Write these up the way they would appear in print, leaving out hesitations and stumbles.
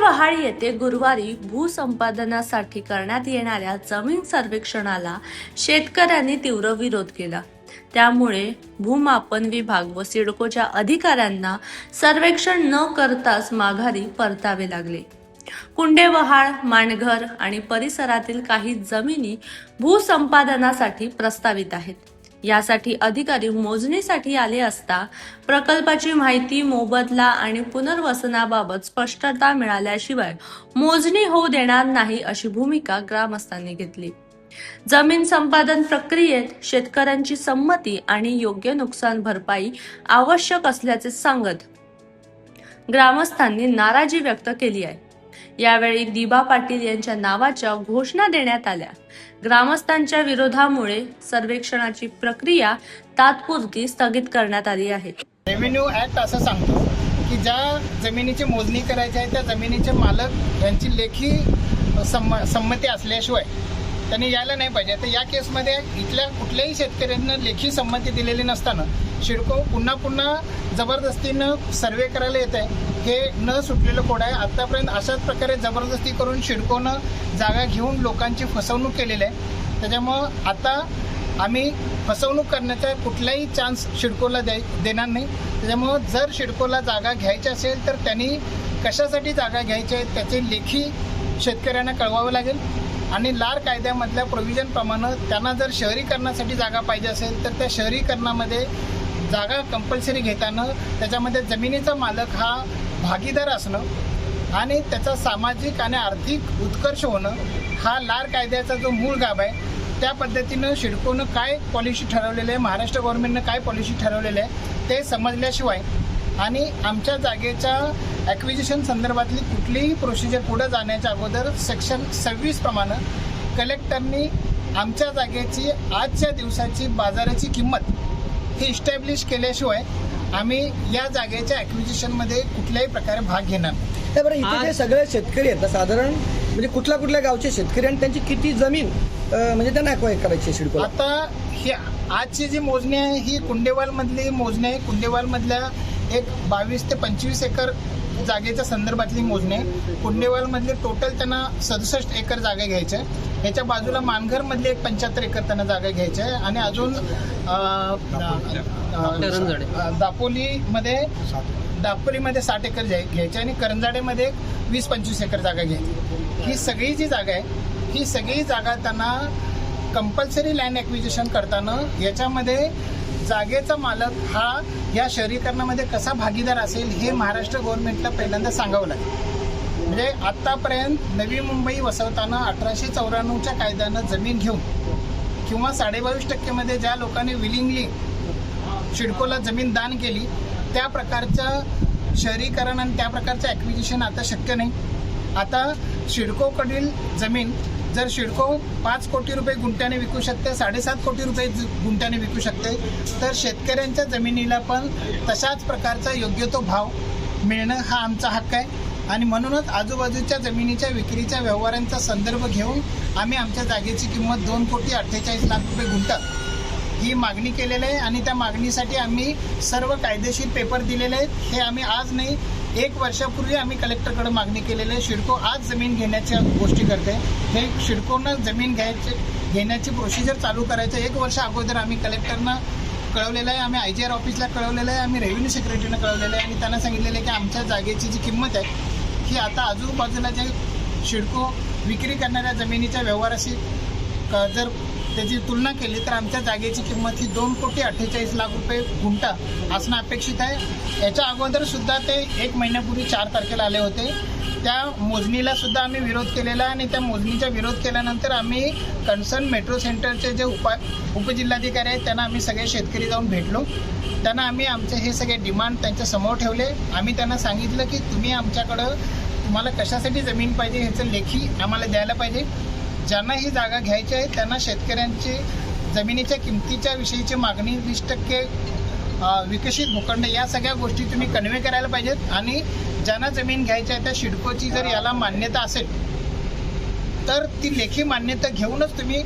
कुंडेवहाळ येथे गुरुवारी भूसंपादनासाठी करण्यात येणाऱ्या जमीन सर्वेक्षणाला शेतकऱ्यांनी तीव्र विरोध केला। त्यामुळे भूमापन विभाग व सिडकोच्या अधिकाऱ्यांना सर्वेक्षण न करताच माघारी परतावे लागले। कुंडेवहाळ, माणघर आणि परिसरातील काही जमिनी भूसंपादनासाठी प्रस्तावित आहेत। यासाठी अधिकारी मोजणीसाठी आले असता प्रकल्पाची माहिती, मोबदला आणि पुनर्वसनाबाबत स्पष्टता मिळाल्याशिवाय मोजणी होऊ देणार नाही अशी भूमिका ग्रामस्थांनी घेतली। जमीन संपादन प्रक्रियेत शेतकऱ्यांची संमती आणि योग्य नुकसान भरपाई आवश्यक असल्याचे सांगत ग्रामस्थांनी नाराजी व्यक्त केली आहे। यावेळी दिबा पाटील यांच्या नावाच्या घोषणा देण्यात आल्या। ग्रामस्थांच्या विरोधामुळे सर्वेक्षणाची प्रक्रिया तात्पुरती स्थगित करण्यात आली आहे। रेव्हेन्यू ऍक्ट असं सांगतो की ज्या जमिनीची मोजणी करायची आहे त्या जमिनीचे मालक यांची लेखी संमती असल्याशिवाय त्यांनी यायला नाही पाहिजे। तर या केसमध्ये इथल्या कुठल्याही शेतकऱ्यांना लेखी संमती दिलेली नसताना सिडको पुन्हा पुन्हा जबरदस्तीनं सर्वे करायला येत आहे। हे न सुटलेलं कोड आहे। आतापर्यंत अशाच प्रकारे जबरदस्ती करून सिडकोनं जागा घेऊन लोकांची फसवणूक केलेली आहे। त्याच्यामुळं आता आम्ही फसवणूक करण्याचा कुठलाही चान्स सिडकोला देणार नाही। त्याच्यामुळं जर सिडकोला जागा घ्यायची असेल तर त्यांनी कशासाठी जागा घ्यायची आहे त्याचे लेखी शेतकऱ्यांना कळवावं लागेल आणि लार कायद्यामधल्या प्रोव्हिजनप्रमाणे त्यांना जर शहरीकरणासाठी जागा पाहिजे असेल तर त्या शहरीकरणामध्ये जागा कंपल्सरी घेताना त्याच्यामध्ये जमिनीचा मालक हा भागीदार असणं आणि त्याचा सामाजिक आणि आर्थिक उत्कर्ष होणं हा लार कायद्याचा जो मूळ गाभ आहे त्या पद्धतीनं सिडकोनं काय पॉलिसी ठरवलेली आहे, महाराष्ट्र गव्हर्नमेंटनं काय पॉलिसी ठरवलेली आहे ते समजल्याशिवाय आणि आमच्या जागेच्या ॲक्विजिशन संदर्भातली कुठलीही प्रोसिजर पुढे जाण्याच्या अगोदर सेक्शन 26 प्रमाणे कलेक्टरनी आमच्या जागेची आजच्या दिवसाची बाजाराची किंमत ही इस्टॅब्लिश केल्याशिवाय आम्ही या जागेच्या ॲक्विजिशनमध्ये कुठल्याही प्रकारे भाग घेणार नाही। त्याबरोबर इथे जे सगळे शेतकरी आहेत साधारण म्हणजे कुठल्या गावचे शेतकरी आणि त्यांची किती जमीन म्हणजे त्यांना अक्वायर करायची सिडको? आता ही आजची जी मोजणी आहे ही कुंडेवालमधली मोजणी आहे। कुंडेवालमधल्या एक 22 ते 25 एकर जागेच्या संदर्भातली मोजणी आहे। कुंडेवालमधले टोटल त्यांना 67 एकर जागा घ्यायची आहे। याच्या बाजूला मानघरमधले एक 75 एकर त्यांना जागा घ्यायची आहे आणि अजून दापोलीमध्ये 60 एकर घ्यायचे आणि करंजाडेमध्ये 20-25 एकर जागा घ्यायची। ही सगळी जी जागा आहे ही सगळी जागा त्यांना कंपल्सरी लँड ॲक्विजिशन करताना याच्यामध्ये जागेचा मालक हा या शहरीकरणामध्ये कसा भागीदार असेल हे महाराष्ट्र गव्हर्नमेंटला पहिल्यांदा सांगावं लागेल। म्हणजे आत्तापर्यंत नवी मुंबई वसवताना 1894च्या कायद्यानं जमीन घेऊन किंवा 22.5% ज्या लोकांनी विलिंगली सिडकोला जमीन दान केली त्या प्रकारचं शहरीकरण आणि त्या प्रकारचं ॲक्विजिशन आता शक्य नाही। आता सिडकोकडील जमीन जर सिडको 5 कोटी रुपये गुंठ्याने विकू शकते, 7.5 कोटी रुपये गुंठ्याने विकू शकते तर शेतकऱ्यांच्या जमिनीला पण तशाच प्रकारचा योग्य तो भाव मिळणं हा आमचा हक्क आहे। आणि म्हणूनच आजूबाजूच्या जमिनीच्या विक्रीच्या व्यवहारांचा संदर्भ घेऊन आम्ही आमच्या जागेची किंमत 2,48,00,000 रुपये गुंठा ही मागणी केलेली आहे आणि त्या मागणीसाठी आम्ही सर्व कायदेशीर पेपर दिलेले आहेत। हे आम्ही आज नाही 1 वर्षापूर्वी आम्ही कलेक्टरकडे मागणी केलेली आहे। सिडको आज जमीन घेण्याच्या गोष्टी करते। हे सिडकोनं जमीन घेण्याची प्रोसिजर चालू करायचं 1 वर्ष अगोदर आम्ही कलेक्टरना कळवलेलं आहे, आम्ही IGR ऑफिसला कळवलेलं आहे, आम्ही रेव्हेन्यू सेक्रेटरीनं कळवलेलं आहे आणि त्यांना सांगितलेलं आहे की आमच्या जागेची जी किंमत आहे ही आता आजूबाजूला जे सिडको विक्री करणाऱ्या जमिनीच्या व्यवहाराशी जर त्याची तुलना केली तर आमच्या जागेची किंमत ही 2,48,00,000 रुपये गुंठा असणं अपेक्षित आहे। याच्या अगोदर सुद्धा ते 1 महिन्यापूर्वी 4 तारखेला आले होते। त्या मोजणीला सुद्धा आम्ही विरोध केलेला आणि त्या मोजणीचा विरोध केल्यानंतर आम्ही कन्सर्न मेट्रो सेंटरचे जे उपजिल्हाधिकारी आहेत त्यांना आम्ही सगळे शेतकरी जाऊन भेटलो। त्यांना आम्ही आमचे हे सगळे डिमांड त्यांच्या समोर ठेवले। आम्ही त्यांना सांगितलं की तुम्ही आमच्याकडं तुम्हाला कशासाठी जमीन पाहिजे ह्याचं लेखी आम्हाला द्यायला पाहिजे। ज्यांना ही जागा घ्यायची आहे त्यांना शेतकऱ्यांची जमिनीच्या किमतीच्या विषयीची मागणी 20% विकसित भूखंड या सगळ्या गोष्टी तुम्ही कन्वे करायला पाहिजेत आणि ज्यांना जमीन घ्यायची आहे त्या सिडकोची जर याला मान्यता असेल तर ती लेखी मान्यता घेऊनच तुम्ही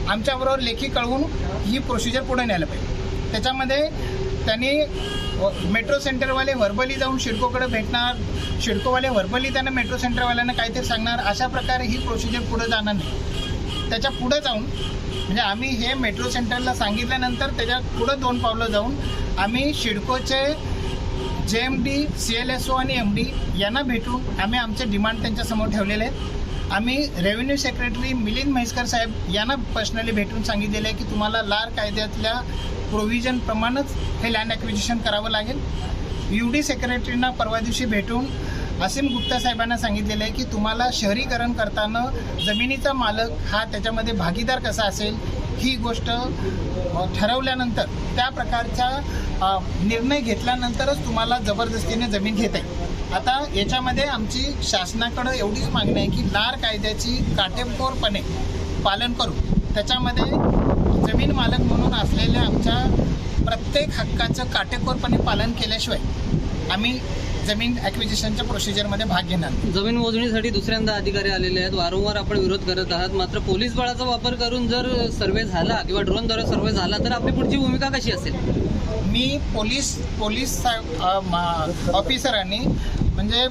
आमच्याबरोबर लेखी कळवून ही प्रोसिजर पुढे न्यायला पाहिजे। त्याच्यामध्ये त्यांनी मेट्रो सेंटरवाले व्हर्बली जाऊन शिडकोकडे भेटणार, शिडकोवाले व्हर्बली त्यांना मेट्रो सेंटरवाल्यांना काहीतरी सांगणार, अशा प्रकारे ही प्रोसिजर पुढे जाणार नाही. त्याच्या पुढे जाऊन म्हणजे आम्ही हे मेट्रो सेंटरला सांगितल्यानंतर त्याच्या पुढं 2 पावलं जाऊन आम्ही शिडकोचे JMD, CLSO आणि MD यांना भेटून आम्ही आमचे डिमांड त्यांच्यासमोर ठेवलेले आहेत. आम्ही रेव्हेन्यू सेक्रेटरी मिलिंद म्हैसकर साहेब यांना पर्सनली भेटून सांगितलेलं आहे की तुम्हाला लार कायद्यातल्या प्रोव्हिजनप्रमाणेच हे लँड ॲक्विजिशन करावं लागेल. UD सेक्रेटरींना परवा दिवशी भेटून असीम गुप्ता साहेबांना सांगितलेलं आहे की तुम्हाला शहरीकरण करताना जमिनीचा मालक हा त्याच्यामध्ये भागीदार कसा असेल ही गोष्ट ठरवल्यानंतर त्या प्रकारचा निर्णय घेतल्यानंतरच तुम्हाला जबरदस्तीने जमीन घेता येईल. आता याच्यामध्ये आमची शासनाकडं एवढीच मागणी आहे की लार कायद्याची काटेकोरपणे पालन करू, त्याच्यामध्ये जमीन मालक म्हणून असलेल्या आमच्या प्रत्येक हक्काचं काटेकोरपणे पालन केल्याशिवाय आम्ही जमीन ॲक्विजिशनच्या प्रोसिजरमध्ये भाग घेणार. जमीन मोजणीसाठी दुसऱ्यांदा अधिकारी आलेले आहेत, वारंवार आपण विरोध करत आहात, मात्र पोलीस बळाचा वापर करून जर सर्वे झाला किंवा ड्रोनद्वारे सर्वे झाला तर आपली पुढची भूमिका कशी असेल? मी पोलीस ऑफिसरांनी म्हणजे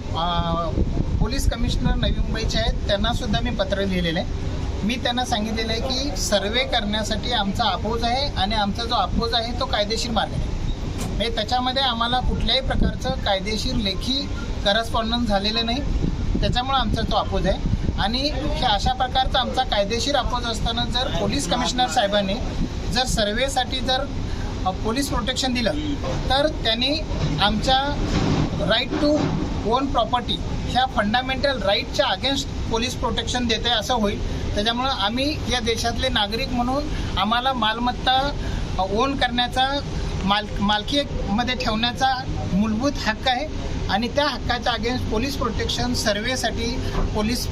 पोलीस कमिशनर नवी मुंबईचे आहेत त्यांनासुद्धा मी पत्र लिहिलेलं आहे. मी त्यांना सांगितलेलं आहे की सर्वे करण्यासाठी आमचा अपोज आहे आणि आमचा जो अपोज आहे तो कायदेशीर मार्ग आहे. म्हणजे त्याच्यामध्ये आम्हाला कुठल्याही प्रकारचं कायदेशीर लेखी करस्पॉन्डन्स झालेलं नाही, त्याच्यामुळे आमचा तो अपोज आहे. आणि हे अशा प्रकारचा आमचा कायदेशीर अपोज असताना जर पोलीस कमिशनर साहेबांनी जर सर्वेसाठी जर पोलीस प्रोटेक्शन दिलं तर त्यांनी आमच्या राईट टू ओन प्रॉपर्टी ह्या फंडामेंटल राईटच्या अगेन्स्ट पोलीस प्रोटेक्शन देते असं होईल. त्याच्यामुळं आम्ही या देशातले नागरिक म्हणून आम्हाला मालमत्ता ओन करण्याचा मालकीमध्ये ठेवण्याचा मूलभूत हक्क आहे आणि त्या हक्काच्या अगेन्स्ट पोलीस प्रोटेक्शन सर्वेसाठी पोलीस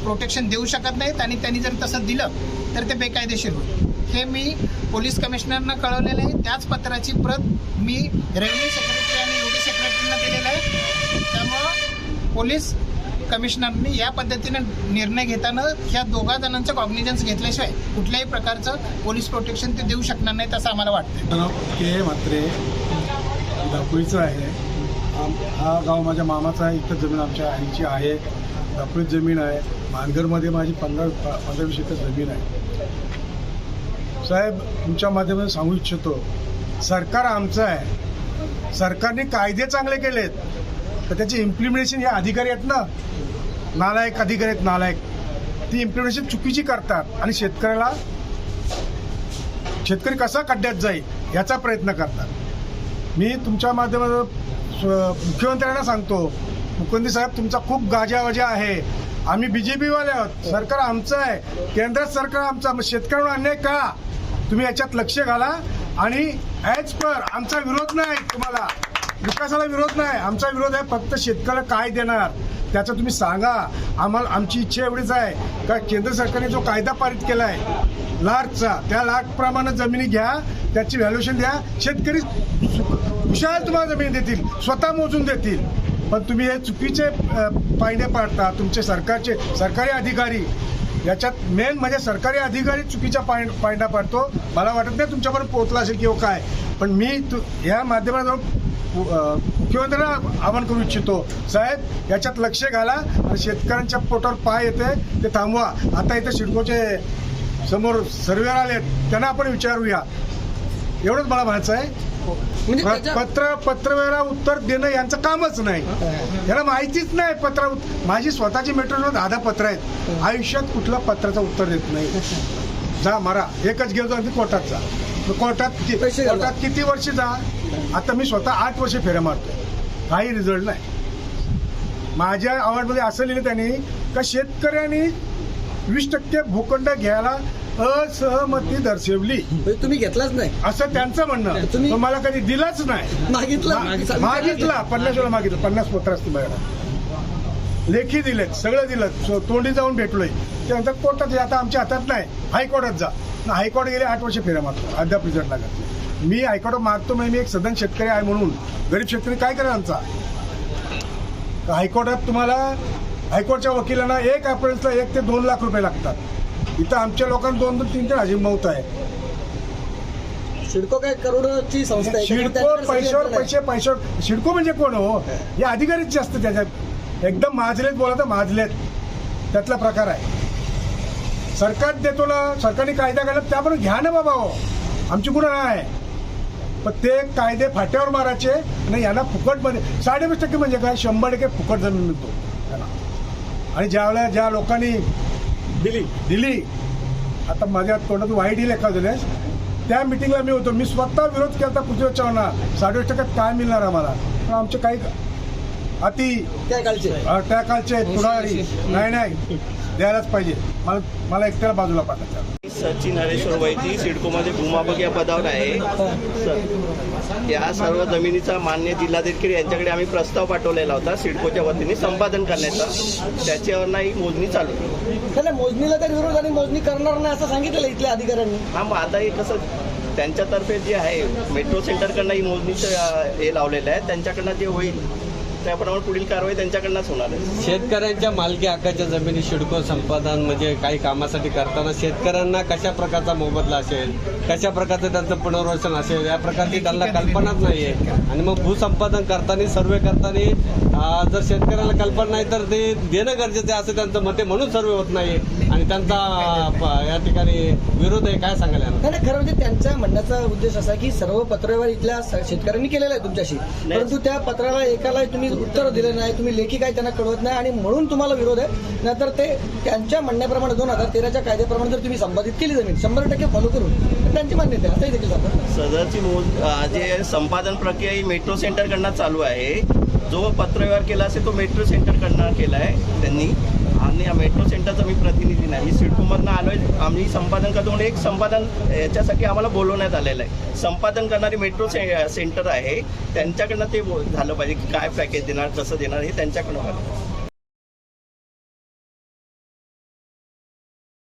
प्रोटेक्शन देऊ शकत नाहीत आणि त्यांनी जर तसं दिलं तर ते बेकायदेशीर होईल. हे मी पोलीस कमिशनरनं कळवलेलं आहे. त्याच पत्राची प्रत मी रेव्हेन्यू सेक्रेटरी आणि UD सेक्रेटरींना दिलेलं आहे. त्यामुळं पोलीस कमिशनरनी या पद्धतीने निर्णय घेताना ह्या दोघा जणांचं कॉग्निजन्स घेतल्याशिवाय कुठल्याही प्रकारचं पोलीस प्रोटेक्शन ते देऊ शकणार नाहीत असं आम्हाला वाटतं. के म्हात्रे दापोलीचं आहे. हा गाव माझ्या मामाचा आहे. इथं जमीन आमच्या आईची आहे. दापोलीत जमीन आहे. मानगरमध्ये माझी 15-20 एकर जमीन आहे. साहेब तुमच्या माध्यमातून सांगू इच्छितो, सरकार आमचं आहे. सरकारने कायदे चांगले केलेत तर त्याची इम्प्लिमेंटेशन हे अधिकारी आहेत ना, नालायक अधिकारी आहेत, नालायक, ती इम्प्लिमेंटेशन चुकीची करतात आणि शेतकरी कसा खड्ड्यात जाईल याचा प्रयत्न करतात. मी तुमच्या माध्यमातून मुख्यमंत्र्यांना सांगतो, मुख्यमंत्री साहेब तुमचा खूप गाजावाजा आहे. आम्ही BJPवाले आहोत. सरकार आमचं आहे, केंद्रात सरकार आमचं. मग शेतकऱ्यांना अन्याय का? तुम्ही याच्यात लक्ष घाला. आणि ॲज पर आमचा विरोध नाही, तुम्हाला विकासाला विरोध नाही. आमचा विरोध आहे फक्त शेतकऱ्याला काय देणार त्याचं तुम्ही सांगा आम्हाला. आमची इच्छा एवढीच आहे का केंद्र सरकारने जो कायदा पारित केला आहे लाखचा, त्या लाखप्रमाणे जमिनी घ्या, त्याची व्हॅल्युएशन द्या. शेतकरी विशाल तुम्हाला जमीन देतील, स्वतः मोजून देतील. पण तुम्ही हे चुकीचे पायंडे पाडता. तुमचे सरकारी अधिकारी याच्यात मेन म्हणजे सरकारी अधिकारी चुकीच्या पायंडा पाडतो. मला वाटत नाही तुमच्यापर्यंत पोहोचला असेल किंवा काय, पण मी या माध्यमातून मुख्यमंत्र्यांना आवाहन करू इच्छितो, साहेब याच्यात लक्ष घाला आणि शेतकऱ्यांच्या पोटावर पाय येते ते थांबवा. आता इथे सिडकोचे समोर सर्वेअर आलेत, त्यांना आपण विचारूया. एवढंच मला म्हणायचं आहे. पत्रव्यवहारा उत्तर देणं यांचं कामच नाही. याला माहितीच नाही. माझी स्वतःची मेट्रो 10 पत्र आहेत. आयुष्यात कुठल्या पत्राचं उत्तर देत नाही. जा मारा, एकच गेलो आणि कोर्टात जा. कोर्टात किती वर्ष जा. आता मी स्वतः 8 वर्ष फेऱ्या मारतो, काही रिझल्ट नाही. माझ्या अवॉर्डमध्ये असं लिहिलं त्यांनी का शेतकऱ्यांनी 20% भूखंड घ्यायला असहमती दर्शवली. तुम्ही घेतलाच नाही असं त्यांचं म्हणणं. तुम्ही मला कधी दिलाच नाही. मागितला 50 वेळा मागितलं. 50 पत्र असते माझ्याकडे, लेखी दिलेत, सगळं दिलं, तोंडी जाऊन भेटलोय. त्यानंतर कोर्टात आता आमच्या हातात नाही, हायकोर्टात जा. हायकोर्ट गेले 8 वर्ष फेऱ्या मारतो, अद्याप रिझल्ट लागत. मी हायकोर्टात मारतो म्हणजे मी एक सदन शेतकरी आहे म्हणून. गरीब शेतकरी काय करेल आमचा. हायकोर्टात तुम्हाला हायकोर्टच्या वकिलांना 1 अप्रिलला 1 ते 2 लाख रुपये लागतात. इथं आमच्या लोकांना 2-3 हजार मौत आहे. सिडको काय करोडोची संस्था आहे. सिडको त्याच्याकडे सगळे पैशावर यंत्रणा आहे. पैशावर सिडको म्हणजे कोण हो? हे अधिकारीच जास्त त्याच्यात एकदम माजलेत, बोला तर माजलेत, त्यातला प्रकार आहे. सरकार देतो ना, सरकारने कायदा काढला त्याबरोबर घ्या ना बाबा हो, आमची गुन्हा आहे. पण ते कायदे फाट्यावर मारायचे आणि यांना फुकटमध्ये 20% म्हणजे काय 100% फुकट जमीन मिळतो त्यांना. आणि ज्यावेळेला ज्या लोकांनी दिली आता माझ्या तोंडातून वाईट येईल एका दिवस, त्या मिटिंगला मी होतो, मी स्वतः विरोध केला होता पृथ्वीराज चव्हाणांना. 20% काय मिळणार आम्हाला, पण आमचे काही अति त्या कालचे पुढारी नाही द्यायलाच पाहिजे. मला एकट्याला बाजूला पाठायचं. सचिन हरेश्वर वैदी सिडकोमध्ये भूमापक या पदावर आहे. या सर्व जमिनीचा मान्य जिल्हाधिकारी यांच्याकडे आम्ही प्रस्ताव पाठवलेला होता सिडकोच्या वतीने संपादन करण्याचा. त्याच्यावर नाही मोजणी चालू आहे. त्याला मोजणीला तर विरोध आणि मोजणी करणार नाही असं सांगितलेलं इथल्या अधिकाऱ्यांनी. हा, मग आता हे कसं त्यांच्यातर्फे जे आहे मेट्रो सेंटरकडनं ही मोजणीचं हे लावलेलं आहे, त्यांच्याकडनं जे होईल त्याप्रमाणे पुढील कारवाई त्यांच्याकडनंच होणार आहे. शेतकऱ्यांच्या मालकी हक्काच्या जमिनी सिडको संपादन म्हणजे काही कामासाठी करताना शेतकऱ्यांना कशा प्रकारचा मोबदला असेल, कशा प्रकारचं त्यांचं पुनर्वसन असेल, या प्रकारची त्यांना कल्पनाच नाही आहे. आणि मग भूसंपादन करताना सर्वे करताना जर शेतकऱ्याला कल्पना नाही तर ते देणं गरजेचं आहे असं त्यांचं मत आहे, म्हणून सर्वे होत नाही आणि त्यांचा या ठिकाणी विरोध आहे. काय सांगायला नाही, खरं म्हणजे त्यांच्या म्हणण्याचा उद्देश असा आहे की सर्व पत्रव्यवहार इथल्या शेतकऱ्यांनी केलेला आहे तुमच्याशी, परंतु त्या पत्राला एकाला तुम्ही उत्तर दिले नाही, तुम्ही लेखी काय त्यांना कळवत नाही आणि म्हणून तुम्हाला विरोध आहे. नाहीतर ते त्यांच्या म्हणण्याप्रमाणे 2013च्या कायद्याप्रमाणे जर तुम्ही संपादित केली जमीन 100% फॉलो करून तर त्यांची मान्यता आहे असंही देखील सांगतात. सदरची जे संपादन प्रक्रिया ही मेट्रो सेंटरकडनं चालू आहे. जो पत्रव्यवहार केला असेल तो मेट्रो सेंटरकडनं केला आहे त्यांनी. आणि या मेट्रो सेंटरचा मी प्रतिनिधी नाही, मी सिडकोमधनं आलो आहे. आम्ही संपादन करतो म्हणून एक संपादन याच्यासाठी आम्हाला बोलवण्यात आलेलं आहे. संपादन करणारी मेट्रो सेंटर आहे, त्यांच्याकडनं ते झालं पाहिजे की काय पॅकेज देणार, कसं देणार हे त्यांच्याकडनं